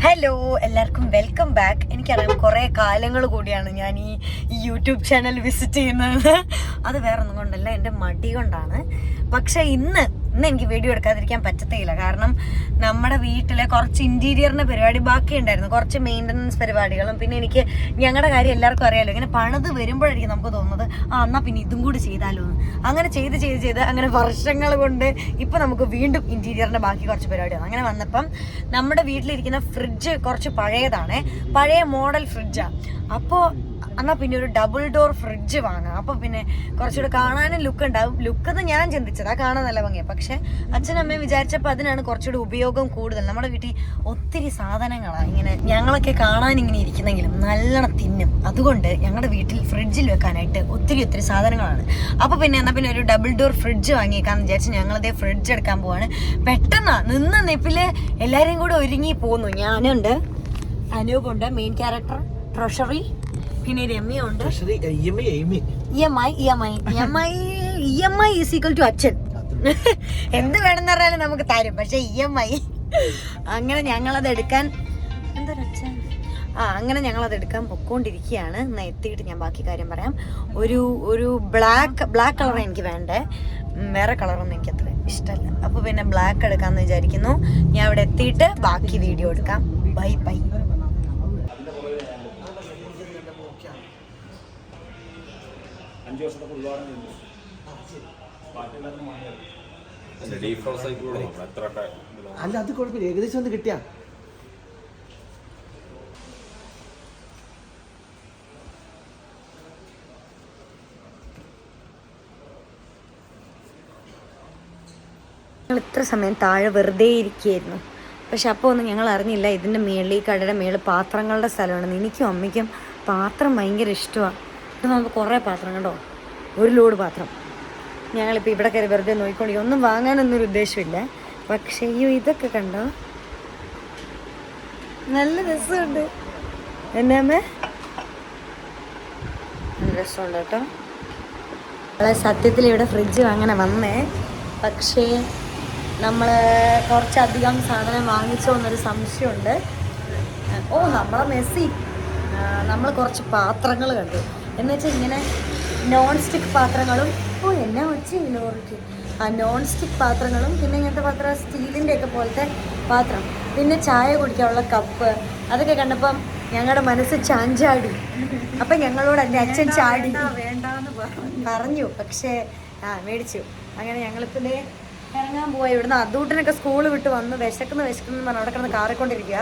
Hello, എല്ലാവർക്കും welcome back. എനിക്കറിയാം കുറേ കാലങ്ങൾ കൂടിയാണ് ഞാൻ ഈ യൂട്യൂബ് ചാനൽ വിസിറ്റ് ചെയ്യുന്നത്. അത് വേറെ ഒന്നും കൊണ്ടല്ല, എൻ്റെ മടി കൊണ്ടാണ്. പക്ഷെ ഇന്ന് എനിക്ക് വീഡിയോ എടുക്കാതിരിക്കാൻ പറ്റത്തില്ല. കാരണം നമ്മുടെ വീട്ടിലെ കുറച്ച് ഇൻറ്റീരിയറിൻ്റെ പരിപാടി ബാക്കിയുണ്ടായിരുന്നു, കുറച്ച് മെയിൻ്റനൻസ് പരിപാടികളും. പിന്നെ എനിക്ക് ഞങ്ങളുടെ കാര്യം എല്ലാവർക്കും അറിയാമല്ലോ, ഇങ്ങനെ പണിത് വരുമ്പോഴായിരിക്കും നമുക്ക് തോന്നുന്നത് എന്നാൽ പിന്നെ ഇതും കൂടി ചെയ്താലോ എന്ന്. അങ്ങനെ ചെയ്ത് അങ്ങനെ വർഷങ്ങൾ കൊണ്ട് ഇപ്പം നമുക്ക് വീണ്ടും ഇൻറ്റീരിയറിൻ്റെ ബാക്കി കുറച്ച് പരിപാടിയാണ്. അങ്ങനെ വന്നപ്പം നമ്മുടെ വീട്ടിലിരിക്കുന്ന ഫ്രിഡ്ജ് കുറച്ച് പഴയതാണ്, പഴയ മോഡൽ ഫ്രിഡ്ജാണ്. അപ്പോൾ എന്നാൽ പിന്നെ ഒരു ഡബിൾ ഡോർ ഫ്രിഡ്ജ് വാങ്ങാം. അപ്പോൾ പിന്നെ കുറച്ചുകൂടെ കാണാനും ലുക്ക് ഉണ്ടാവും. ലുക്കെന്ന് ഞാൻ ചിന്തിച്ചത്, കാണാൻ നല്ല ഭംഗിയാണ്. പക്ഷെ അച്ഛനമ്മയും വിചാരിച്ചപ്പോൾ അതിനാണ് കുറച്ചുകൂടി ഉപയോഗം കൂടുതൽ. നമ്മുടെ വീട്ടിൽ ഒത്തിരി സാധനങ്ങളാണ് ഇങ്ങനെ ഞങ്ങളൊക്കെ കാണാൻ ഇങ്ങനെ ഇരിക്കുന്നെങ്കിലും നല്ലോണം തിന്നും. അതുകൊണ്ട് ഞങ്ങളുടെ വീട്ടിൽ ഫ്രിഡ്ജിൽ വെക്കാനായിട്ട് ഒത്തിരി സാധനങ്ങളാണ്. അപ്പോൾ പിന്നെ എന്നാൽ പിന്നെ ഒരു ഡബിൾ ഡോർ ഫ്രിഡ്ജ് വാങ്ങിയേക്കാന്ന് വിചാരിച്ച് ഞങ്ങളതേ ഫ്രിഡ്ജ് എടുക്കാൻ പോവാണ്. പെട്ടെന്ന് നിന്ന നെപ്പിൽ എല്ലാവരെയും കൂടെ ഒരുങ്ങി പോന്നു. ഞാനുണ്ട്, അനൂപുണ്ട്, മെയിൻ ക്യാരക്ടർ ട്രഷറി, പിന്നെ രമ്യുണ്ട്. EMI ഈസ് ഈക്വൽ ടു അച്ഛൻ. എന്ത് വേണമെന്ന് പറഞ്ഞാലും നമുക്ക് തരും, പക്ഷെ EMI. അങ്ങനെ ഞങ്ങളത് എടുക്കാൻ അങ്ങനെ ഞങ്ങളത് എടുക്കാൻ പൊക്കോണ്ടിരിക്കുകയാണ്. എന്നാൽ എത്തിയിട്ട് ഞാൻ ബാക്കി കാര്യം പറയാം. ഒരു ബ്ലാക്ക് കളർ എനിക്ക് വേണ്ടേ, വേറെ കളറൊന്നും എനിക്ക് അത്ര ഇഷ്ടമല്ല. അപ്പോൾ പിന്നെ ബ്ലാക്ക് എടുക്കാമെന്ന് വിചാരിക്കുന്നു. ഞാൻ അവിടെ എത്തിയിട്ട് ബാക്കി വീഡിയോ എടുക്കാം. ബൈ. അല്ല, അത് കുഴപ്പമില്ല, ഏകദേശം ഒന്ന് കിട്ടിയാ. ഞങ്ങൾ ഇത്ര സമയം താഴെ വെറുതെ ഇരിക്കുകയായിരുന്നു. പക്ഷെ അപ്പോൾ ഒന്നും ഞങ്ങൾ അറിഞ്ഞില്ല ഇതിൻ്റെ മേളിൽ, ഈ കടയുടെ മേളിൽ പാത്രങ്ങളുടെ സ്ഥലമാണെന്ന്. എനിക്കും അമ്മയ്ക്കും പാത്രം ഭയങ്കര ഇഷ്ടമാണ്. ഇത് നമുക്ക് കുറേ പാത്രം കണ്ടോ, ഒരു ലോഡ് പാത്രം. ഞങ്ങളിപ്പോൾ ഇവിടെ കയറി വെറുതെ നോക്കിക്കൊണ്ടിരിക്കും. ഒന്നും വാങ്ങാനൊന്നൊരു ഉദ്ദേശമില്ല. പക്ഷേ ഇതൊക്കെ കണ്ടോ, നല്ല രസമുണ്ട്. എന്നാമേ നല്ല രസമുണ്ട് കേട്ടോ. സത്യത്തിൽ ഇവിടെ ഫ്രിഡ്ജ് അങ്ങനെ വന്നേ, പക്ഷേ നമ്മൾ കുറച്ചധികം സാധനം വാങ്ങിച്ചോ എന്നൊരു സംശയമുണ്ട്. നമ്മളെ മെസ്സി നമ്മൾ കുറച്ച് പാത്രങ്ങൾ കണ്ടു. എന്നുവെച്ചാൽ ഇങ്ങനെ നോൺ സ്റ്റിക്ക് പാത്രങ്ങളും, എന്നാ വെച്ചില്ല ഓർക്ക് നോൺ സ്റ്റിക്ക് പാത്രങ്ങളും, പിന്നെ ഇങ്ങനത്തെ പാത്രം സ്റ്റീലിൻ്റെ ഒക്കെ പോലത്തെ പാത്രം, പിന്നെ ചായ കുടിക്കാനുള്ള കപ്പ്, അതൊക്കെ കണ്ടപ്പം ഞങ്ങളുടെ മനസ്സ് ചാഞ്ചാടി. അപ്പം ഞങ്ങളോട് എൻ്റെ അച്ഛൻ ചാടി വേണ്ടാന്ന് പറഞ്ഞു. പക്ഷേ മേടിച്ചു. അങ്ങനെ ഞങ്ങളിപ്പോൾ ഇറങ്ങാൻ പോയി. ഇവിടുന്ന് അതൂട്ടനൊക്കെ സ്കൂൾ വിട്ട് വന്ന് വിശക്കുന്നു പറഞ്ഞ് അവിടെ കിടന്ന് കാറിക്കൊണ്ടിരിക്കുക.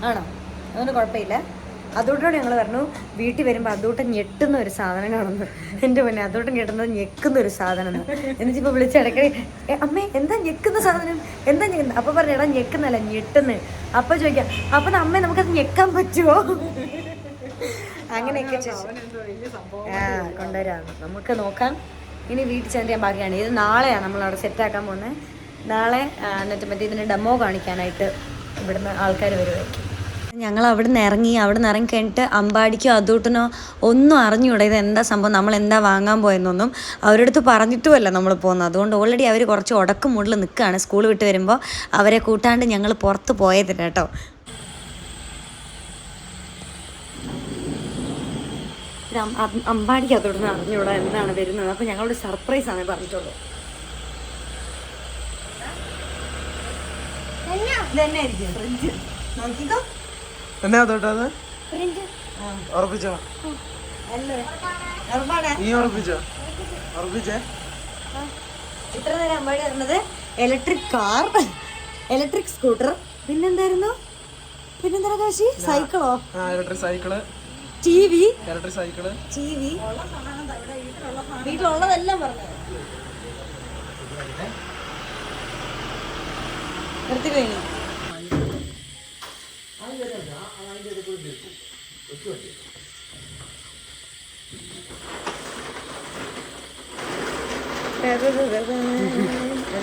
ആണോ? അതൊന്നും കുഴപ്പമില്ല. അതൂട്ടനോട് ഞങ്ങൾ പറഞ്ഞു വീട്ടിൽ വരുമ്പോൾ അതൂട്ടൻ ഞെട്ടുന്ന ഒരു സാധനം കാണുന്നു. എൻ്റെ മുന്നേ അതൂട്ടൻ ഞെട്ടുന്നത് ഞെക്കുന്ന ഒരു സാധനം. എന്നിട്ടിപ്പോൾ വിളിച്ചിടയ്ക്ക് അമ്മേ എന്താ ഞെക്കുന്ന സാധനം, എന്താ ഞെക്കുന്നത്? അപ്പോൾ പറഞ്ഞു എടാ ഞെക്കുന്നല്ല ഞെട്ടുന്ന്. അപ്പോൾ ചോദിക്കാം അപ്പം അമ്മേ നമുക്കത് ഞെക്കാൻ പറ്റുമോ? അങ്ങനെയൊക്കെ കൊണ്ടുവരാം. നമുക്ക് നോക്കാം. ഇനി വീട്ടിൽ ചെന്ന് ഞാൻ ബാക്കിയാണ്. ഇത് നാളെയാണ് നമ്മളവിടെ സെറ്റാക്കാൻ പോകുന്നത്. നാളെ എന്നിട്ട് മറ്റേ ഇതിന് ഡെമോ കാണിക്കാനായിട്ട് ഇവിടുന്ന് ആൾക്കാർ വരുമായിരിക്കും. ഞങ്ങൾ അവിടുന്ന് ഇറങ്ങി കഴിഞ്ഞിട്ട് അമ്പാടിക്കോ അതൂട്ടനോ ഒന്നും അറിഞ്ഞൂടാ ഇത് എന്താ സംഭവം, നമ്മൾ എന്താ വാങ്ങാൻ പോയെന്നൊന്നും. അവരുടെ അടുത്ത് പറഞ്ഞിട്ടുമല്ല നമ്മൾ പോകുന്നത്. അതുകൊണ്ട് ഓൾറെഡി അവർ കുറച്ച് ഉടക്കും മുകളിൽ നിൽക്കുകയാണ്. സ്കൂൾ വിട്ട് വരുമ്പോൾ അവരെ കൂട്ടാണ്ട് ഞങ്ങൾ പുറത്ത് പോയതിന് കേട്ടോ. അമ്പാടിക്ക് അതോടൊന്ന് അറിഞ്ഞൂടാ എന്താണ് വരുന്നത്. അപ്പോൾ ഞങ്ങളോട് സർപ്രൈസാണ് പറഞ്ഞിട്ടുള്ളൂ. ഇതന്നെയായിരിക്കും ഫ്രിഡ്ജ്. നോക്കിക്കോ. എന്നാ തൊട്ടത് ഉറപ്പിച്ചോ? ഉറപ്പിച്ചേ. ഇത്ര നേരം അമ്പാടി പറഞ്ഞത് ഇലക്ട്രിക് കാർ, ഇലക്ട്രിക് സ്കൂട്ടർ, പിന്നെന്തായിരുന്നു, പിന്നെന്താ കാശി, സൈക്കിളോ? Electric cycle, TV, electric cycle, TV വീട്ടിലുള്ളതെല്ലാം പറഞ്ഞു. നിർത്തിക്കഴിഞ്ഞു.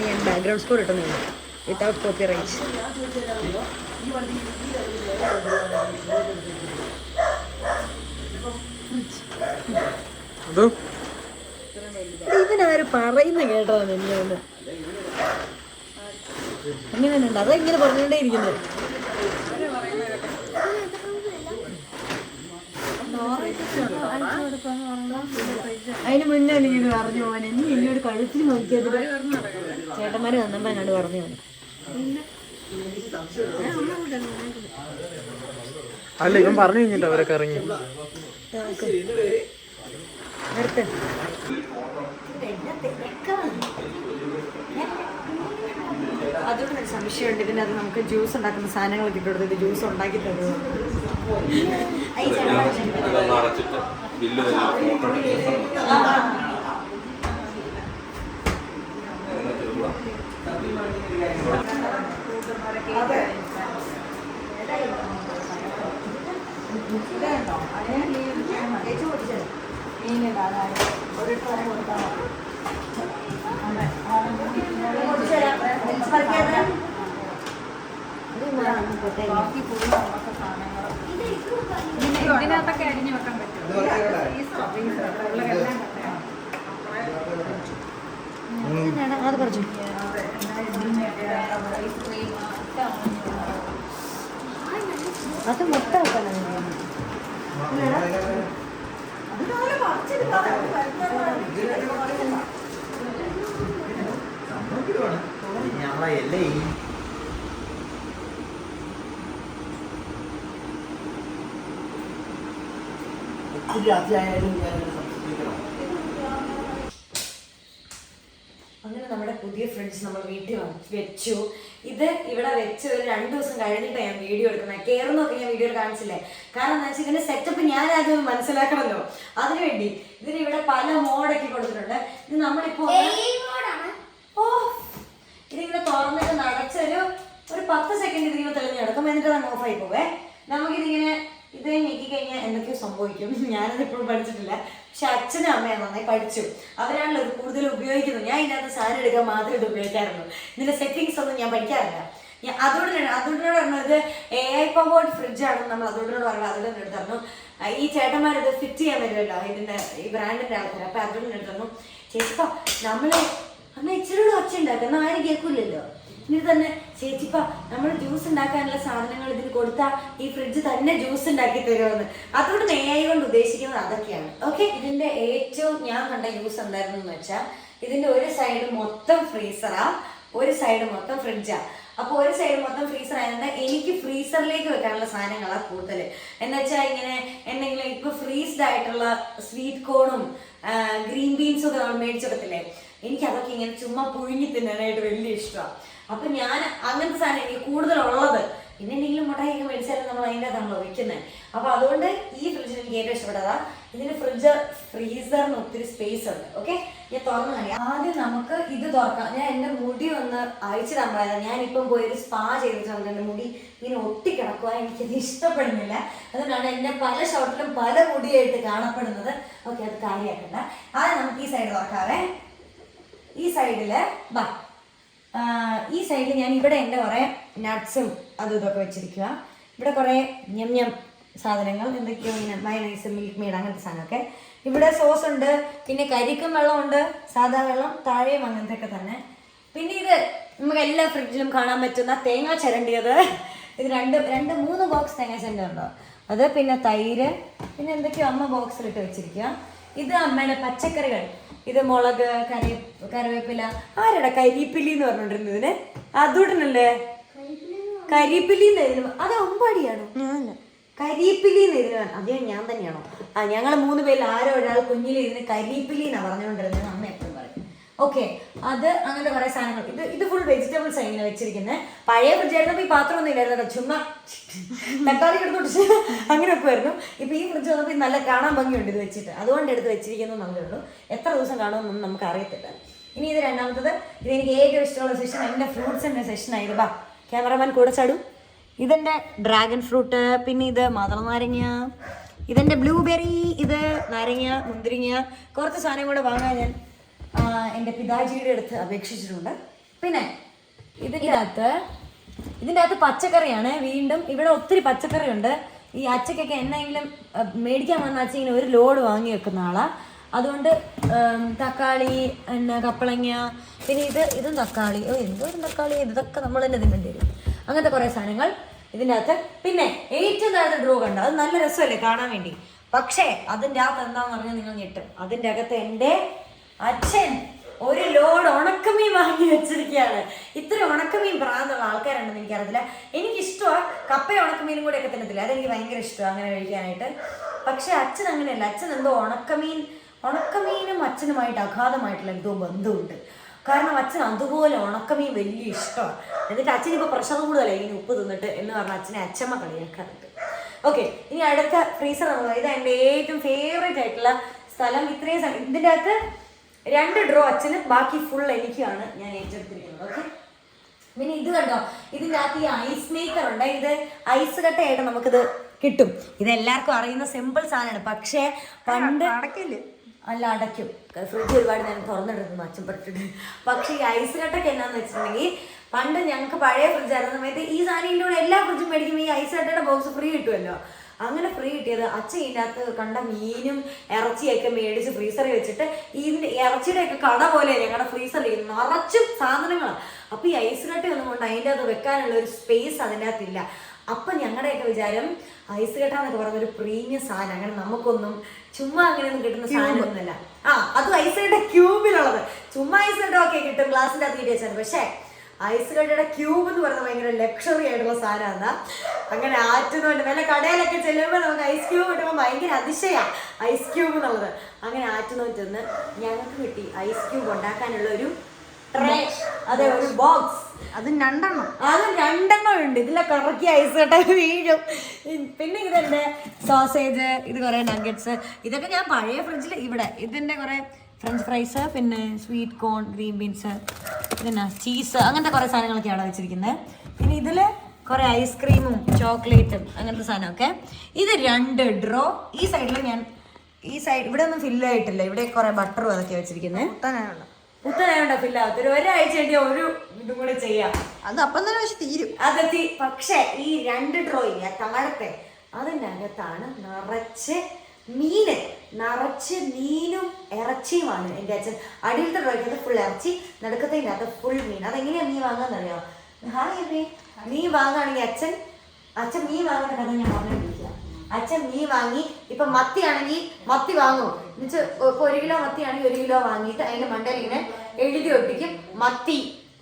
ഞാൻ ബാക്ക്ഗ്രൗണ്ട് സ്കോർ ഇട്ടുന്നില്ല വിത്തൗട്ട് കോപ്പി റൈറ്റ്. ഇവനാര് പറയുന്ന കേട്ടോ എന്നോട്. എങ്ങനെയുണ്ട് അത് ഇങ്ങനെ പറഞ്ഞുകൊണ്ടേ ഇരിക്കുന്നത്. അതിന് മുന്നേ എനിക്ക് പറഞ്ഞു പോവാൻ എന്നെ എന്നോട് കഴുത്തിൽ നോക്കിയത് ചേട്ടന്മാര് വന്നപ്പോ എന്നോട് പറഞ്ഞു പോവാൻ. അല്ല ഇവൻ പറഞ്ഞു കഴിഞ്ഞിട്ട് അവരൊക്കെ ഇറങ്ങി. അതൊക്കെ സംശയമുണ്ട്. ഇതിൻ്റെ അത് നമുക്ക് ജ്യൂസ് ഉണ്ടാക്കുന്ന സാധനങ്ങളൊക്കെ ഇട്ട് കൊടുത്തിട്ട് ജ്യൂസ് ഉണ്ടാക്കി തരുമോ? ഇതിനകത്തൊക്കെ അരിഞ്ഞു വെക്കാൻ പറ്റും. അത് കുറച്ചു അത് മുട്ട വെക്കണം. അങ്ങനെ നമ്മുടെ പുതിയ ഫ്രിഡ്ജ് നമ്മൾ വീട്ടിൽ വെച്ചു. ഇത് ഇവിടെ വെച്ച് ഒരു 2 ദിവസം കഴിഞ്ഞിട്ട് ഞാൻ വീഡിയോ എടുക്കുന്നത്. കയറുന്നൊക്കെ ഞാൻ വീഡിയോയിൽ കാണിച്ചില്ലേ. കാരണം എന്താ വെച്ചാൽ ഇതിന്റെ സെറ്റപ്പ് ഞാൻ ആദ്യം മനസ്സിലാക്കണമല്ലോ. അതിനുവേണ്ടി ഇതിന് ഇവിടെ പല മോഡൊക്കെ കൊടുത്തിട്ടുണ്ട്. ഇത് നമ്മളിപ്പോ ഇതിങ്ങനെ തുറന്നിട്ട് നടച്ചൊരു 10 സെക്കൻഡ് ഇതിങ്ങനെ തെളിഞ്ഞ് കിടക്കും. എന്നിട്ട് അത് ഓഫായി പോവേ. നമുക്കിതിങ്ങനെ ഇത് ഞെക്കി കഴിഞ്ഞാൽ എന്തൊക്കെയോ സംഭവിക്കും. ഞാനത് ഇപ്പോഴും പഠിച്ചിട്ടില്ല. പക്ഷെ അച്ഛനും അമ്മയും നന്നായി പഠിച്ചു. അവരാണല്ലോ ഇത് കൂടുതൽ ഉപയോഗിക്കുന്നത്. ഞാൻ ഇതിനകത്ത് സാധനം എടുക്കാൻ മാത്രമേ ഇത് ഉപയോഗിക്കാറുള്ളൂ. ഇതിന്റെ സെറ്റിങ്സ് ഒന്നും ഞാൻ പഠിക്കാറില്ല. അതുകൊണ്ടാണ് പറഞ്ഞത് ഇത് AI പവേർഡ് ഫ്രിഡ്ജാണെന്ന് നമ്മൾ അതുകൊണ്ടാണ് പറഞ്ഞത്. അതുകൊണ്ട് എടുത്തു. ഈ ചേട്ടന്മാരിത് ഫിറ്റ് ചെയ്യാൻ വരുമല്ലോ ഇതിന്റെ ഈ ബ്രാൻഡിന്റെ ആൾക്കാർ. അപ്പൊ അതുകൊണ്ട് എടുത്തു. ചേച്ചിപ്പ നമ്മള് അമ്മ ഇച്ചിരി കൂടെ ഒച്ച ഉണ്ടാക്കുക എന്നാൽ ആരും കേൾക്കൂലല്ലോ. ഇനി തന്നെ ചേച്ചിപ്പ നമ്മൾ ജ്യൂസ് ഉണ്ടാക്കാനുള്ള സാധനങ്ങൾ ഇതിന് കൊടുത്താൽ ഈ ഫ്രിഡ്ജ് തന്നെ ജ്യൂസ് ഉണ്ടാക്കി തരുമെന്ന്. അതുകൊണ്ട് AI കൊണ്ട് ഉദ്ദേശിക്കുന്നത് അതൊക്കെയാണ്. ഓക്കെ, ഇതിന്റെ ഏറ്റവും ഞാൻ കണ്ട യൂസ് എന്തായിരുന്നു എന്ന് വെച്ചാൽ ഇതിന്റെ ഒരു സൈഡ് മൊത്തം ഫ്രീസറാ, ഒരു സൈഡ് മൊത്തം ഫ്രിഡ്ജാ. അപ്പൊ ഒരു സൈഡ് മൊത്തം ഫ്രീസർ ആയതുകൊണ്ട് എനിക്ക് ഫ്രീസറിലേക്ക് വെക്കാനുള്ള സാധനങ്ങളാണ് കൂടുതൽ. എന്ന് വെച്ചാൽ ഇങ്ങനെ എന്തെങ്കിലും ഇപ്പൊ ഫ്രീസ്ഡ് ആയിട്ടുള്ള സ്വീറ്റ് കോണും ഗ്രീൻ ബീൻസും ഒക്കെ നമ്മൾ മേടിച്ചെടുത്തില്ലേ, എനിക്ക് അതൊക്കെ ഇങ്ങനെ ചുമ്മാ പുഴുങ്ങി തിന്നാനായിട്ട് വലിയ ഇഷ്ടമാണ്. അപ്പൊ ഞാൻ അങ്ങനത്തെ സാധനം എനിക്ക് കൂടുതലുള്ളത്. പിന്നെ എന്തെങ്കിലും മുട്ടായിയൊക്കെ മേടിച്ചാലും നമ്മൾ അതിൻ്റെ അകത്താണല്ലോ വെക്കുന്നത്. അപ്പൊ അതുകൊണ്ട് ഈ ഫ്രിഡ്ജിന് എനിക്ക് ഏറ്റവും ഇഷ്ടപ്പെട്ടതാ. ഇതിന് ഫ്രീസറിന് ഒത്തിരി സ്പേസ് ഉണ്ട്. ഓക്കെ, ഞാൻ തുറന്നു കാണിക്കാം. ആദ്യം നമുക്ക് ഇത് തുറക്കാം. ഞാൻ എൻ്റെ മുടി ഒന്ന് അയച്ചിടാൻ പോയതാണ്. ഞാനിപ്പം പോയി ഒരു സ്പാ ചെയ്തിട്ടുണ്ട്. എൻ്റെ മുടി ഇങ്ങനെ ഒട്ടിക്കിടക്കുക, എനിക്കത് ഇഷ്ടപ്പെടുന്നില്ല. അതുകൊണ്ടാണ് എൻ്റെ പല ഷോട്ടിലും പല മുടിയായിട്ട് കാണപ്പെടുന്നത്. ഓക്കെ, അത് കാര്യമാക്കണ്ട. ആദ്യം നമുക്ക് ഈ സൈഡ് തുറക്കാവേ. ഈ സൈഡില് ഈ സൈഡിൽ ഞാൻ ഇവിടെ എൻ്റെ കുറേ നട്ട്സും അതും ഇതൊക്കെ വെച്ചിരിക്കുക. ഇവിടെ കുറേ ഞം സാധനങ്ങൾ എന്തൊക്കെയോ ഇങ്ങനെ മയണൈസ്, മിൽക്ക് മെയ്ഡ് അങ്ങനത്തെ സാധനമൊക്കെ. ഇവിടെ സോസ് ഉണ്ട്, പിന്നെ കരിക്കും വെള്ളമുണ്ട്, സാധാ വെള്ളം, താഴെയും അങ്ങനത്തെ ഒക്കെ തന്നെ. പിന്നെ ഇത് നമുക്ക് എല്ലാ ഫ്രിഡ്ജിലും കാണാൻ പറ്റുന്ന തേങ്ങ ചിരണ്ടിയത്. ഇത് 3 ബോക്സ് തേങ്ങ ചിരണ്ടിയുണ്ടോ അത്. പിന്നെ തൈര്, പിന്നെ എന്തൊക്കെയോ അമ്മ ബോക്സിലിട്ട് വെച്ചിരിക്കുക. ഇത് അമ്മയുടെ പച്ചക്കറികൾ. ഇത് മുളക്, കറിവേപ്പില. ആരുടെ കരിപ്പിലി എന്ന് പറഞ്ഞോണ്ടിരുന്നത് ഇതിന്? അതുകൊണ്ടല്ലേ കരിപ്പിലി എന്നായിരുന്നു. അത് അമ്പാടിയാണോ? കരിപ്പിലി എന്നായിരുന്നു. അതേ ഞാൻ തന്നെയാണോ? ഞങ്ങൾ 3 പേരിൽ ആരോ ഒരാൾ കുഞ്ഞിൽ ഇതിന് കരിപ്പിലി എന്നാ പറഞ്ഞുകൊണ്ടിരുന്നത്. അമ്മ എപ്പോഴും പറയും. ഓക്കെ, അത് അങ്ങനത്തെ കുറെ സാധനങ്ങൾ. ഇത് ഫുൾ വെജിറ്റബിൾസ് ആണ് ഇങ്ങനെ വെച്ചിരിക്കുന്നത്. പഴയ ഫ്രിഡ്ജായിരുന്നപ്പോൾ ഈ പാത്രം ഒന്നും ഇല്ലായിരുന്നു കേട്ടോ. ചുമ്മാ തക്കാളി എടുത്തോട്ട് അങ്ങനെ ഒക്കെ ആയിരുന്നു. ഇപ്പൊ ഈ ഫ്രിഡ്ജ് വന്നപ്പോൾ നല്ല കാണാൻ ഭംഗിയുണ്ട് ഇത് വെച്ചിട്ട്. അതുകൊണ്ട് എടുത്ത് വെച്ചിരിക്കുന്നു എന്നേ ഉള്ളൂ. എത്ര ദിവസം കാണുമെന്നൊന്നും നമുക്ക് അറിയത്തില്ല. ഇനി ഇത് രണ്ടാമത്തത്. ഇത് എനിക്ക് ഏറ്റവും ഇഷ്ടമുള്ള സെഷൻ എൻ്റെ ഫ്രൂട്ട്സിൻ്റെ സെഷനായിരുന്നു. ബാ ക്യാമറമാൻ കൂടെ ചാടൂ. ഇതെൻ്റെ ഡ്രാഗൺ ഫ്രൂട്ട്, പിന്നെ ഇത് മാതളനാരങ്ങ, ഇതെൻ്റെ ബ്ലൂബെറി, ഇത് നാരങ്ങ, മുന്തിരിങ്ങ. കുറച്ച് സാധനം കൂടെ വാങ്ങാൻ ഞാൻ എൻ്റെ പിതാജിയുടെ അടുത്ത് അപേക്ഷിച്ചിട്ടുണ്ട്. പിന്നെ ഇതിൻ്റെ അകത്ത് പച്ചക്കറിയാണ്. വീണ്ടും ഇവിടെ ഒത്തിരി പച്ചക്കറി ഉണ്ട്. ഈ അച്ചക്കൊക്കെ എന്തെങ്കിലും മേടിക്കാൻ വന്ന അച്ഛൻ ഇങ്ങനെ ഒരു ലോഡ് വാങ്ങി വെക്കുന്ന ആളാ. അതുകൊണ്ട് തക്കാളി പിന്നെ കപ്പളങ്ങ, പിന്നെ ഇതും തക്കാളി, എന്തോരം തക്കാളി, ഇതൊക്കെ നമ്മൾ തന്നെ തിന്നേണ്ടി വരും. അങ്ങനത്തെ കുറേ സാധനങ്ങൾ ഇതിൻ്റെ അകത്ത്. പിന്നെ ഏറ്റവും താഴത്തെ ഡ്രോ കണ്ടോ, അത് നല്ല രസമല്ലേ കാണാൻ വേണ്ടി. പക്ഷേ അതിൻ്റെ അകത്ത് എന്താന്ന് പറഞ്ഞാൽ നിങ്ങൾ ഞെട്ടും. അതിൻ്റെ അകത്ത് എൻ്റെ അച്ഛൻ ഒരു ലോഡ് ഉണക്കമീൻ വാങ്ങി വെച്ചിരിക്കുകയാണ്. ഇത്ര ഉണക്കമീൻ പ്രാന്തുള്ള ആൾക്കാരുണ്ടെന്ന് എനിക്കറിയില്ല. എനിക്കിഷ്ടമാണ്, കപ്പയും ഉണക്കമീനും കൂടെ ഒക്കെ തിന്നത്തില്ല, അതെനിക്ക് ഭയങ്കര ഇഷ്ടമാണ് അങ്ങനെ കഴിക്കാനായിട്ട്. പക്ഷെ അച്ഛൻ അങ്ങനെയല്ല. അച്ഛൻ എന്തോ ഉണക്കമീനും അച്ഛനുമായിട്ട് അഗാധമായിട്ടുള്ള എന്തോ ബന്ധമുണ്ട്. കാരണം അച്ഛൻ അതുപോലെ ഉണക്കമീൻ വലിയ ഇഷ്ടമാണ്. എന്നിട്ട് അച്ഛൻ ഇപ്പോൾ പ്രഷർ കൂടുതലേ ഇനി ഉപ്പ് തിന്നിട്ട് എന്ന് പറഞ്ഞാൽ അച്ഛനെ അച്ഛമ്മ കളിയാക്കാറുണ്ട്. ഓക്കെ, ഇനി അടുത്ത ഫ്രീസർ നമ്മൾ, ഇത് എൻ്റെ ഏറ്റവും ഫേവറേറ്റ് ആയിട്ടുള്ള സ്ഥലം. ഇത്രയും ഇതിൻ്റെ അകത്ത് 2 ഡ്രോ അച്ഛന്, ബാക്കി ഫുൾ എനിക്കാണ് ഞാൻ ഏറ്റെടുത്തിരിക്കുന്നത്. ഓക്കെ, പിന്നെ ഇത് കണ്ടോ, ഇതിൻ്റെ അകത്ത് ഈ ഐസ് മേക്കർ ഉണ്ട്. ഇത് ഐസ് കട്ടയായിട്ട് നമുക്കിത് കിട്ടും. ഇതെല്ലാവർക്കും അറിയുന്ന സിമ്പിൾ സാധനമാണ്. പക്ഷേ പണ്ട് അടയ്ക്കും. ഫ്രിഡ്ജ് ഒരുപാട് നേരം തുറന്നിടുന്നു അച്ഛൻ പെട്ടിട്ട്. പക്ഷേ ഈ ഐസ് കട്ടൊക്കെ എന്നാന്ന് വെച്ചിട്ടുണ്ടെങ്കിൽ, പണ്ട് ഞങ്ങൾക്ക് പഴയ ഫ്രിഡ്ജായിരുന്ന സമയത്ത് ഈ സാധനത്തിൻ്റെ കൂടെ എല്ലാ ഫ്രിഡ്ജും മേടിക്കുമ്പോൾ ഈ ഐസ് കട്ടയുടെ ബോക്സ് ഫ്രീ കിട്ടുമല്ലോ. അങ്ങനെ ഫ്രീ കിട്ടിയത് അച്ഛൻ ഇതിനകത്ത് കണ്ട മീനും ഇറച്ചിയൊക്കെ മേടിച്ച് ഫ്രീസറിൽ വെച്ചിട്ട് ഇതിൻ്റെ ഇറച്ചിയുടെയൊക്കെ കട പോലെ ഞങ്ങളുടെ ഫ്രീസറിൽ നിറച്ചും സാധനങ്ങളാണ്. അപ്പോൾ ഈ ഐസ് കട്ടയൊന്നും കൊണ്ട് അതിൻ്റെ അത് വെക്കാനുള്ള ഒരു സ്പേസ് അതിൻ്റെ അകത്തില്ല. അപ്പം ഞങ്ങളുടെയൊക്കെ വിചാരം ഐസ് കട്ട എന്നൊക്കെ പറയുന്ന ഒരു പ്രീമിയം സാധനം, അങ്ങനെ നമുക്കൊന്നും ചുമ്മാ അങ്ങനെയൊന്നും കിട്ടുന്ന സാധനമൊന്നുമല്ല. അതും ഐസ് കട്ട ക്യൂബിലുള്ളത്. ചുമ്മാ ഐസ് കട്ട ഒക്കെ കിട്ടും ഗ്ലാസിൻ്റെ അകത്ത് കിട്ടി വെച്ചാൽ. പക്ഷേ ഐസ് കട്ടയുടെ ക്യൂബ് എന്ന് പറയുന്നത് ഭയങ്കര ലക്ഷറി ആയിട്ടുള്ള സാധനമാണ്. അങ്ങനെ ആറ്റുന്നോണ്ട് വല്ല കടയിലൊക്കെ ചെല്ലുമ്പോൾ നമുക്ക് ഐസ് ക്യൂബ് കിട്ടുമ്പോൾ ഭയങ്കര അതിശയമാണ് ഐസ് ക്യൂബ് എന്നുള്ളത്. അങ്ങനെ ആറ്റുനോറ്റെന്ന് ഞങ്ങൾക്ക് കിട്ടി ഐസ് ക്യൂബ് ഉണ്ടാക്കാനുള്ള ഒരു ട്രേ, അതെ, ഒരു ബോക്സ്. അതും 2 ഉണ്ട്. ഇതിലൊക്കെ ഇറക്കി ഐസ് കട്ട വീഴും. പിന്നെ ഇതെൻ്റെ സോസേജ്, ഇത് കുറേ നഗറ്റ്സ്, ഇതൊക്കെ ഞാൻ പഴയ ഫ്രിഡ്ജിൽ ഇവിടെ ഇതിൻ്റെ കുറേ ഫ്രഞ്ച് ഫ്രൈസ്, പിന്നെ സ്വീറ്റ് കോൺ, ഗ്രീൻ ബീൻസ്, പിന്നെ ചീസ്, അങ്ങനത്തെ കുറേ സാധനങ്ങളൊക്കെ അവിടെ വെച്ചിരിക്കുന്നത്. പിന്നെ ഇതിൽ കുറേ ഐസ്ക്രീമും ചോക്ലേറ്റും അങ്ങനത്തെ സാധനമൊക്കെ. ഇത് 2 ഡ്രോ. ഈ സൈഡിൽ ഈ സൈഡ് ഇവിടെ ഒന്നും ഫില്ലായിട്ടില്ല. ഇവിടെ കുറേ ബട്ടറും അതൊക്കെ വെച്ചിരിക്കുന്നത്. പുത്തനായോണ്ടോ ഫില്ലാകത്ത്. ഒരാഴ്ച വേണ്ടി ഒരു ഇതും കൂടെ ചെയ്യാം. അത് അപ്പം തന്നെ പക്ഷെ തീരും. പക്ഷേ ഈ 2 ഡ്രോ ഇല്ല താഴത്തെ, അതിൻ്റെ അകത്താണ് നിറച്ച് മീനും ഇറച്ചിയുമാണ്. എൻ്റെ അച്ഛൻ അടിയിലത്തെ ഡ്രോയ്ക്കകത്ത് ഫുൾ ഇറച്ചി, നടുക്കത്തിൻ്റെ അകത്ത് ഫുൾ മീൻ. അതെങ്ങനെയാണ് മീൻ വാങ്ങാന്നറിയാമോ? മീൻ വാങ്ങുകയാണെങ്കിൽ അച്ഛൻ മീൻ വാങ്ങുന്ന കഥ ഞാൻ പറഞ്ഞിട്ടില്ല. അച്ഛൻ മീൻ വാങ്ങി, ഇപ്പൊ മത്തിയാണെങ്കിൽ മത്തി വാങ്ങും. എന്നുവെച്ചാൽ ഇപ്പൊ 1 കിലോ മത്തിയാണെങ്കിൽ 1 കിലോ വാങ്ങിയിട്ട് അതിന്റെ മണ്ടയിൽ ഇങ്ങനെ എഴുതി ഒട്ടിക്കും മത്തി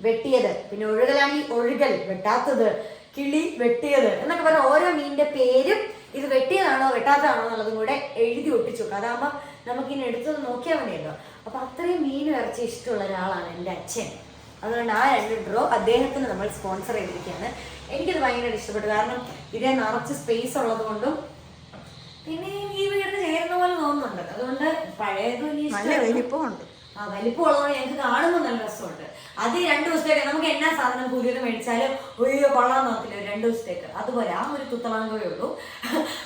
വെട്ടിയത്, പിന്നെ ഒഴുകലാണെങ്കിൽ ഒഴുകൽ വെട്ടാത്തത്, കിളി വെട്ടിയത് എന്നൊക്കെ പറഞ്ഞ ഓരോ മീനിന്റെ പേരും ഇത് വെട്ടിയതാണോ വെട്ടാത്തതാണോ എന്നുള്ളതും കൂടെ എഴുതി ഒട്ടിച്ചു വെക്കും. അതാകുമ്പോൾ നമുക്കിനി എടുത്തത് നോക്കിയാൽ മതിയല്ലോ. അപ്പൊ അത്രയും മീനും ഇറച്ചി ഇഷ്ടമുള്ള ഒരാളാണ് എൻ്റെ അച്ഛൻ. അതുകൊണ്ട് ആ 2 ഡ്രോ അദ്ദേഹത്തിന് നമ്മൾ സ്പോൺസർ ചെയ്തിരിക്കുകയാണ്. എനിക്കത് ഭയങ്കര ഇഷ്ടപ്പെട്ടു. കാരണം ഇതേ നിറച്ച് സ്പേസ് ഉള്ളത് കൊണ്ടും പിന്നെ ഈ വീടിന് ചേരുന്ന പോലെ തോന്നുന്നുണ്ട്. അതുകൊണ്ട് പഴയതും വലിപ്പമുണ്ട്. വലിപ്പമുള്ളതുകൊണ്ട് ഞങ്ങൾക്ക് കാണുമ്പോൾ നല്ല രസമുണ്ട്. അത് 2 ദിവസത്തേക്ക് നമുക്ക് എന്നാ സാധനം പുതിയത് മേടിച്ചാലും കൊള്ളാൻ നോക്കില്ല 2 ദിവസത്തേക്ക്. അതുപോലെ ആ ഒരു തുത്തളാങ്കോയേ ഉള്ളൂ.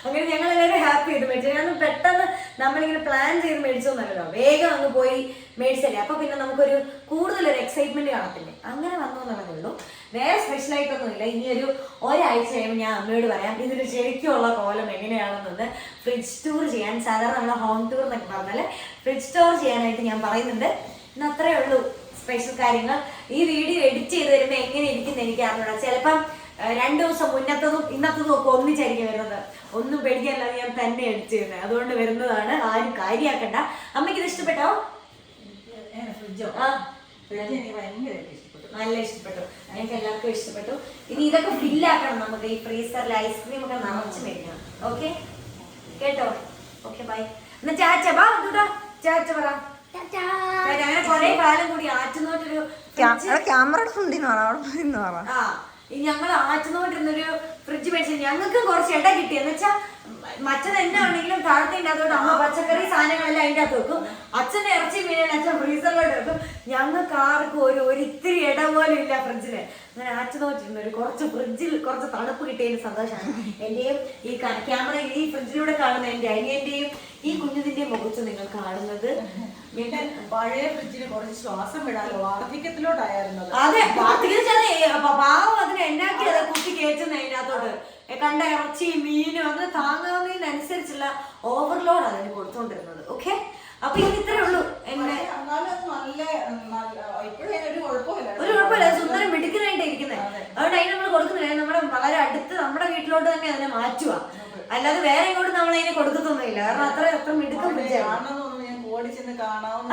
അങ്ങനെ ഞങ്ങൾ എല്ലാവരും ഹാപ്പി ചെയ്ത് മേടിച്ചു. കാരണം പെട്ടെന്ന് നമ്മളിങ്ങനെ പ്ലാൻ ചെയ്ത് മേടിച്ചോന്നല്ലോ, വേഗം അങ്ങ് പോയി മേടിച്ചല്ലേ. അപ്പൊ പിന്നെ നമുക്കൊരു കൂടുതലൊരു എക്സൈറ്റ്മെന്റ് കാണത്തില്ലേ, അങ്ങനെ വന്നോന്നുള്ളതേ ഉള്ളൂ. വേറെ സ്പെഷ്യലായിട്ടൊന്നുമില്ല. ഇനി ഒരാഴ്ച കഴിയുമ്പോൾ ഞാൻ അമ്മയോട് പറയാം ഇതിന് ശരിക്കുള്ള കോലം എങ്ങനെയാണെന്നത്. ഫ്രിഡ്ജ് ടൂർ ചെയ്യാൻ, സാധാരണ നമ്മളെ ഹോം ടൂർ എന്നൊക്കെ പറഞ്ഞാൽ ഫ്രിഡ്ജ് ടൂർ ചെയ്യാനായിട്ട് ഞാൻ പറയുന്നുണ്ട്. ഇന്ന് അത്രേ ഉള്ളൂ സ്പെഷ്യൽ കാര്യങ്ങൾ. ഈ വീഡിയോ എഡിറ്റ് ചെയ്ത് വരുമ്പോൾ എങ്ങനെ ഇരിക്കുന്നത് എനിക്ക് അറിഞ്ഞൂടാ. ചിലപ്പം 2 ദിവസം മുന്നത്തതും ഇന്നത്തതും ഒക്കെ ഒന്നിച്ചായിരിക്കും വരുന്നത്. ഒന്നും പേടിക്കാനല്ലാതെ ഞാൻ തന്നെ എഡിറ്റ് ചെയ്യുന്നത്. അതുകൊണ്ട് വരുന്നതാണ്, ആരും കാര്യമാക്കണ്ട. അമ്മയ്ക്ക് ഇത് ഇഷ്ടപ്പെട്ടോ? നല്ല ഇഷ്ടപ്പെട്ടു. ഞങ്ങൾക്ക് എല്ലാവർക്കും ഇഷ്ടപ്പെട്ടു. ഇനി ഇതൊക്കെ ഫില്ലാക്കണം. നമുക്ക് ഈ ഫ്രീസറിൽ ഐസ്ക്രീം ഒക്കെ നിറച്ച് മേടിക്കണം. ഓക്കെ കേട്ടോ? Okay bye. എന്നാ ചാച്ച ബാ, ചാച്ച പറ. അങ്ങനെ കൊറേ കാലം കൂടി ആറ്റുന്നോട്ടൊരു ക്യാമറ ഞങ്ങൾ ആറ്റുന്നോണ്ടിരുന്നൊരു ഫ്രിഡ്ജ് മേടിച്ചു. ഞങ്ങൾക്ക് കുറച്ച് ഇട കിട്ടി. എന്ന് വെച്ചാൽ മറ്റത് എന്നാണെങ്കിലും താഴത്തിന്റെ അതോട് അമ്മ പച്ചക്കറി സാധനങ്ങളെല്ലാം അതിൻ്റെ അകത്ത് വെക്കും. അച്ഛൻ്റെ ഇറച്ചി മീനാണ് അച്ഛൻ ഫ്രീസറിലോട്ട് വെക്കും. ഞങ്ങൾക്ക് ആർക്കും ഒരു ഇത്തിരി ഇട പോലും ഇല്ല ഫ്രിഡ്ജില്. അങ്ങനെ ആറ്റുനോട്ടിരുന്നു. കുറച്ച് ഫ്രിഡ്ജിൽ കുറച്ച് തണുപ്പ് കിട്ടിയതിന് സന്തോഷമാണ്. എന്റെയും ഈ ക്യാമറയിൽ ഈ ഫ്രിഡ്ജിലൂടെ കാണുന്ന എൻ്റെ അനിയന്റെയും ഈ കുഞ്ഞിന്റെയും മുഖത്ത് നിങ്ങൾ കാണുന്നത്. പഴയ ഫ്രിഡ്ജിന് കുറച്ച് ശ്വാസം വിടാലോ, വാർദ്ധക്യത്തിലോട്ടായിരുന്നു. അതെ, വാർദ്ധക്യത്തില് പാവം അതിന് എന്നാക്കി അത് കുത്തി കയറ്റുന്ന അതിനകത്തോട്ട് കണ്ട ഇറച്ചി മീനും അങ്ങനെ താങ്ങാവുന്നതിനനുസരിച്ചുള്ള ഓവർലോഡ് അതിന് കൊടുത്തോണ്ടിരുന്നത്. ഓക്കെ, അപ്പൊ ഇനി ഇത്രേ ഉള്ളൂ എന്നെ ഇപ്പോഴും ഒരു കുഴപ്പമില്ല. ഒരു കുഴപ്പമില്ല, സുന്ദരം മിടുക്കനായിട്ട് ഇരിക്കുന്നത്. അതുകൊണ്ട് അതിന് നമ്മൾ കൊടുക്കുന്നില്ല, നമ്മുടെ വളരെ അടുത്ത് നമ്മുടെ വീട്ടിലോട്ട് തന്നെ അതിനെ മാറ്റുക, അല്ലാതെ വേറെ ഇങ്ങോട്ട് നമ്മൾ അതിനെ കൊടുക്കത്തൊന്നുമില്ല. കാരണം അത്ര മിടുക്കം പിടിച്ചാണ്.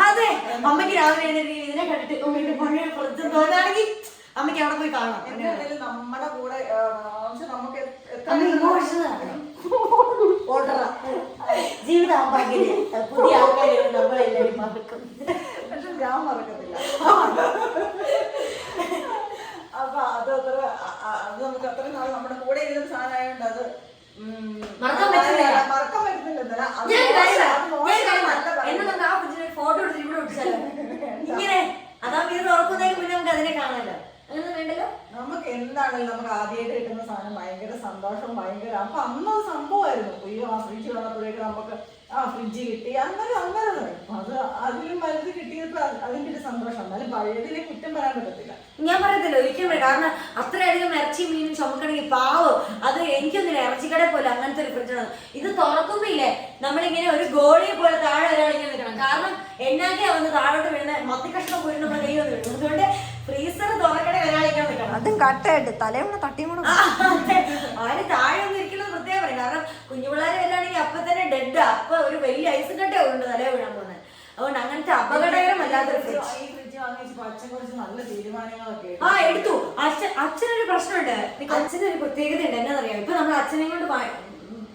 അതെ, അമ്മയ്ക്ക് രാവിലെ എഴുന്നേറ്റ് ഇതിനെ കണ്ടിട്ട് പഴയ പ്രശ്നം തോന്നാണെങ്കിൽ അമ്മയ്ക്ക് അവിടെ പോയി കാണാം. നമ്മുടെ കൂടെ നമുക്ക് ജീവിതാഭാഗ്യം പുതിയ ആൾക്കാരെ നമ്മളെല്ലാവരും മറക്കും. പക്ഷെ ഞാൻ മറക്കത്തില്ല. അപ്പൊ അത് നമുക്ക് അത്ര നാൾ നമ്മുടെ കൂടെ ഇരുന്ന സാധനമായോണ്ട് അത് മറക്കാൻ പറ്റുന്നില്ല. ഫോട്ടോ എടുത്ത് ഇവിടെ ഒട്ടിച്ചാലോ ഇങ്ങനെ, അതാവുമ്പോ ഇത് തുറക്കുന്നതിന് മുന്നേ നമുക്ക് അതിനെ കാണാലോ. അങ്ങനെ വേണ്ടല്ലോ. നമുക്ക് എന്താണെങ്കിലും നമുക്ക് ആദ്യമായിട്ട് കിട്ടുന്ന സാധനം ഭയങ്കര സന്തോഷം, ഭയങ്കര. അപ്പൊ അന്നത് സംഭവമായിരുന്നു. ആ ഫ്രിഡ്ജ് വന്നപ്പോഴേക്ക് നമുക്ക് ഫ്രിഡ്ജ് കിട്ടി, അങ്ങനെ അത് അതിലും വലുത് കിട്ടിയപ്പോ അതിന്റെ ഒരു സന്തോഷം. എന്നാലും പഴയതിലെ കുറ്റം പറയാൻ പറ്റത്തില്ല. ഞാൻ പറയത്തില്ല ഒരിക്കലും പറയും, കാരണം അത്രയധികം ഇറച്ചി മീനും ചുമക്കണമെങ്കിൽ പാവം. അത് എനിക്കൊന്നില്ല, ഇറച്ചിക്കട പോലെ അങ്ങനത്തെ ഒരു ഫ്രിഡ്ജാണ് ഇത്. തുറക്കുമ്പോയില്ലേ നമ്മളിങ്ങനെ ഒരു ഗോളിയെ പോലെ താഴെ ഒരാളിങ്ങനെ നിൽക്കണം. കാരണം എന്നാക്കിയാ വന്ന് താഴോട്ട് വീഴുന്ന മത്തിക്കഷ്ണം പോയി നമ്മുടെ കൈ വന്ന് വീഴും. അതുകൊണ്ട് ഫ്രീസർ തുറക്കണേ ഒരാളിക്കാൻ നിൽക്കണം. അതും കട്ടയായിട്ട് തലയുടെ തട്ടിയും കൂടെ ആര് താഴെ ഒന്നും ഇരിക്കുന്നത് പ്രത്യേകം പറയും. കാരണം കുഞ്ഞുപിള്ളേരെ എല്ലാണെങ്കിൽ അപ്പൊ തന്നെ ഡെഡാ, അപ്പൊ ഒരു വലിയ ഐസ് കട്ടേ ഉണ്ട് തലയെ വീഴാൻ പോകുന്നത്. അതുകൊണ്ട് അങ്ങനത്തെ അപകടകരമല്ലാത്തൊരു ഫ്രിഡ്ജ്. നല്ല തീരുമാനങ്ങളൊക്കെ എടുത്തു. അച്ഛനൊരു പ്രശ്നമുണ്ട്. അച്ഛനൊരു പ്രത്യേകത ഉണ്ട്, എന്നാന്നറിയാം. ഇപ്പൊ നമ്മൾ അച്ഛനെ കൊണ്ട്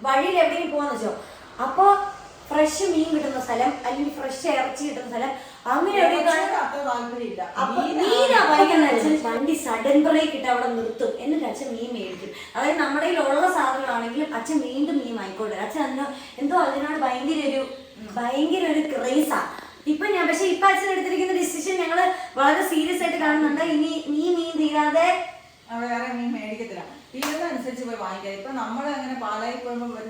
വഴിയിൽ എവിടെയെങ്കിലും പോവാന്ന് വെച്ചോ, അപ്പൊ ഫ്രഷ് മീൻ കിട്ടുന്ന സ്ഥലം അല്ലെങ്കിൽ ഫ്രഷ് ഇറച്ചി കിട്ടുന്ന സ്ഥലം അങ്ങനെ അച്ഛൻ വണ്ടി സഡൻ ബ്രേക്ക് ഇട്ട് അവിടെ നിർത്തും. എന്നിട്ട് അച്ഛൻ മീൻ മേടിക്കും. അതായത് നമ്മുടെ കയ്യിലുള്ള സാധനങ്ങളാണെങ്കിലും അച്ഛൻ വീണ്ടും മീൻ വാങ്ങിക്കോട്ടെ. അച്ഛൻ എന്തോ അതിനോട് ഭയങ്കര ഒരു ക്രേസാ ഇപ്പൊ ഞാൻ. പക്ഷെ ഇപ്പൊ അച്ഛൻ എടുത്തിരിക്കുന്ന ഡിസിഷൻ ഞങ്ങള് വളരെ സീരിയസ് ആയിട്ട് കാണുന്നുണ്ട്. ഇനി മീൻ തീരാതെ വേറെ മീൻ മേടിക്കത്തില്ല, തീരുന്നതനുസരിച്ച് പോയി വാങ്ങിക്കാം. ഇപ്പൊ നമ്മൾ അങ്ങനെ പാലായി പോകുമ്പോൾ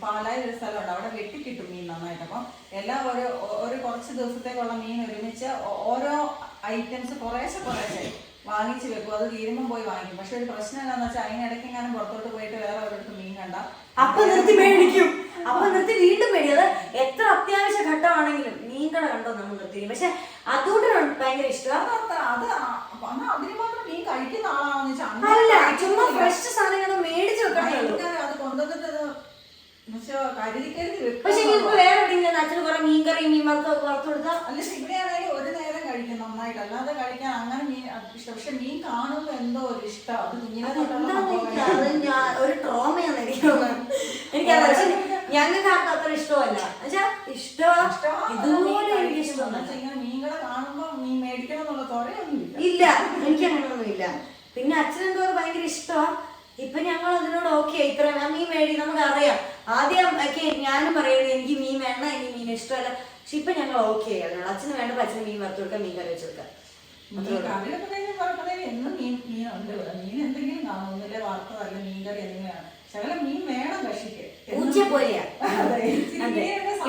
പാലായിൽ ഒരു സ്ഥലമുണ്ട്, അവിടെ വെട്ടിക്കിട്ടും മീൻ നന്നായിട്ട്. അപ്പം എല്ലാം ഒരു കുറച്ച് ദിവസത്തേക്കുള്ള മീൻ ഒരുമിച്ച് ഓരോ ഐറ്റംസ് കുറേശ്ശെ വാങ്ങിച്ച് വെക്കും. അത് തീരുമ്പം പോയി വാങ്ങിക്കും. പക്ഷെ ഒരു പ്രശ്നം എന്താണെന്ന് വെച്ചാൽ അതിനിടയ്ക്ക് എങ്ങാനും പുറത്തോട്ട് പോയിട്ട് വേറെ ഒരിടത്ത് മീൻ കണ്ട അപ്പൊ നിർത്തി മേടിക്കും. അപ്പൊ നിർത്തി വീണ്ടും മേടിക്കും. അത് എത്ര അത്യാവശ്യ ഘട്ടമാണെങ്കിലും മീൻ കട കണ്ടോ നമ്മൾ നിർത്തി. പക്ഷെ അതുകൊണ്ട് ഭയങ്കര ഇഷ്ടമാണ്. അതിന് മാത്രം മീൻ കഴിക്കുന്ന ആളാണെന്ന് വെച്ചാൽ അല്ല, ചുമ്മാ ഫ്രഷ് സാധനങ്ങൾ മേടിച്ച് വെക്കണേ. അത് കൊണ്ടുവന്നിട്ട് പക്ഷെ ഇനിയിപ്പോ വേറെ എവിടെയെങ്കിലും അച്ഛന് കുറെ മീൻ കറി മീൻ വറുത്ത് കൊടുത്താൽ അല്ല, ഇവിടെയാണെങ്കിൽ ഒരു നേരം കഴിക്കും നന്നായിട്ട്, അല്ലാതെ കഴിക്കാൻ അങ്ങനെ മീൻ ഇഷ്ടം. പക്ഷെ മീൻ കാണുമ്പോ എന്തോ ഒരു ഇഷ്ടം. അത് ഞാൻ ഒരു ട്രോമയാണ് എനിക്കത്. പക്ഷെ ഞങ്ങൾക്ക് അത്ര ഇഷ്ടമല്ല. ഇതുപോലെ എനിക്ക് ഇഷ്ടമല്ല. മീനുകളെ കാണുമ്പോ മീൻ മേടിക്കണം എന്നുള്ള തുറയൊന്നും ഇല്ല. എനിക്ക് അങ്ങനെയൊന്നും ഇല്ല. പിന്നെ അച്ഛനെന്തോ ഭയങ്കര ഇഷ്ടമാണ്. ഇപ്പൊ ഞങ്ങൾ അതിനോട് ഓക്കെ ഇത്ര മീൻ മേടി നമുക്ക് അറിയാം. ആദ്യം ഒക്കെ ഞാനും പറയുന്നത് എനിക്ക് മീൻ വേണ്ട, എനിക്ക് മീൻ ഇഷ്ടമല്ല. പക്ഷെ ഇപ്പൊ ഞങ്ങൾ ഓക്കെ ആണ്. അച്ഛന് വേണ്ടപ്പോ അച്ഛന് മീൻ വറുത്ത് കൊടുക്കാം, മീൻ കറി വെച്ച് കൊടുക്കാം. എന്നും മീനുണ്ട് ഇവിടെ. മീൻ എന്തെങ്കിലും കാണുന്നില്ല, വറുത്തതല്ല മീൻ കറി എന്തെങ്കിലും. ശകലം മീൻ വേണം കഷിക്ക്. പൂച്ച പോലെയാ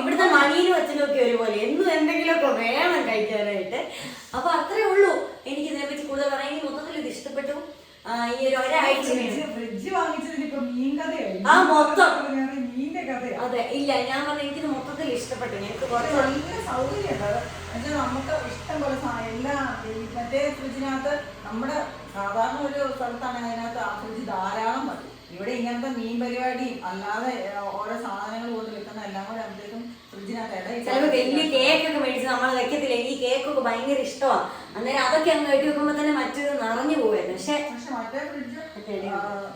ഇവിടുത്തെ മണിയിലും അച്ഛനും ഒക്കെ ഒരുപോലെ എന്നും എന്തെങ്കിലുമൊക്കെ വേണം കഴിക്കാനായിട്ട്. അപ്പൊ അത്രേ ഉള്ളൂ എനിക്ക് ഇതിനെപ്പറ്റി കൂടുതൽ പറയാൻ. മൊത്തത്തിൽ ഇത് ഇഷ്ടപ്പെട്ടു. ഈ ഒരാഴ്ച ഫ്രിഡ്ജ് വാങ്ങിച്ചതിന് ഇപ്പൊ മീൻ കഥയായി. മൊത്തം മീനിന്റെ കഥയാ. അതെ, ഇല്ല ഞാൻ പറഞ്ഞ എനിക്കിത് മൊത്തത്തിൽ ഇഷ്ടപ്പെട്ടു. എനിക്ക് നല്ല സൗകര്യമുണ്ട്. എന്നുവെച്ചാൽ നമുക്ക് ഇഷ്ടം പോലെ എല്ലാ മറ്റേ ഫ്രിഡ്ജിനകത്ത് നമ്മുടെ സാധാരണ ഒരു സ്ഥലത്താണെങ്കിൽ അതിനകത്ത് ആ ഫ്രിഡ്ജ് ധാരാളം മതി. ഇവിടെ ഇങ്ങനത്തെ മീൻ പരിപാടിയും അല്ലാതെ ഓരോ സാധനങ്ങൾ കൊണ്ട് വെക്കുന്ന എല്ലാം കൂടെ ആകുമ്പോഴത്തേക്കും ഫ്രിഡ്ജിനകത്ത് ചിലപ്പോൾ വലിയ കേക്കൊക്കെ മേടിച്ച് നമ്മൾ വെക്കത്തില്ല. ഈ കേക്കൊക്കെ ഭയങ്കര ഇഷ്ടമാണ്. അന്നേരം അതൊക്കെ അങ്ങ് കെട്ടി വെക്കുമ്പോ തന്നെ മറ്റേത് നിറഞ്ഞു പോവായിരുന്നു. പക്ഷെ മറ്റേ ഫ്രിഡ്ജ്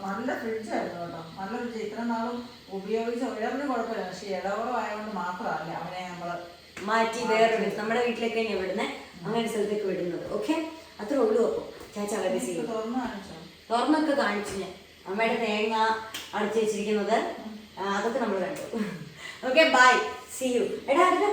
നല്ല ഫ്രിഡ്ജായിരുന്നു കേട്ടോ. നല്ല ഫ്രിഡ്ജ്. ഇത്ര നാളും ഉപയോഗിച്ച ഉയർന്ന കുഴപ്പമില്ല. പക്ഷെ ഇടവറവായതുകൊണ്ട് മാത്രമല്ല അവനെ നമ്മള് മാറ്റി വേറെ നമ്മുടെ വീട്ടിലേക്ക് തന്നെ വിടുന്നത്, അങ്ങനെ സ്ഥലത്തേക്ക് വിടുന്നത്. ഓക്കെ, അത്രേ ഉള്ളൂ. അപ്പൊ ചാച്ച തുറന്നൊക്കെ കാണിച്ചു ഞാൻ. അമ്മയുടെ തേങ്ങ അടച്ചു വെച്ചിരിക്കുന്നത് അതൊക്കെ നമ്മൾ കണ്ടു. Okay, bye, see you. എടാ ഇതിന്റെ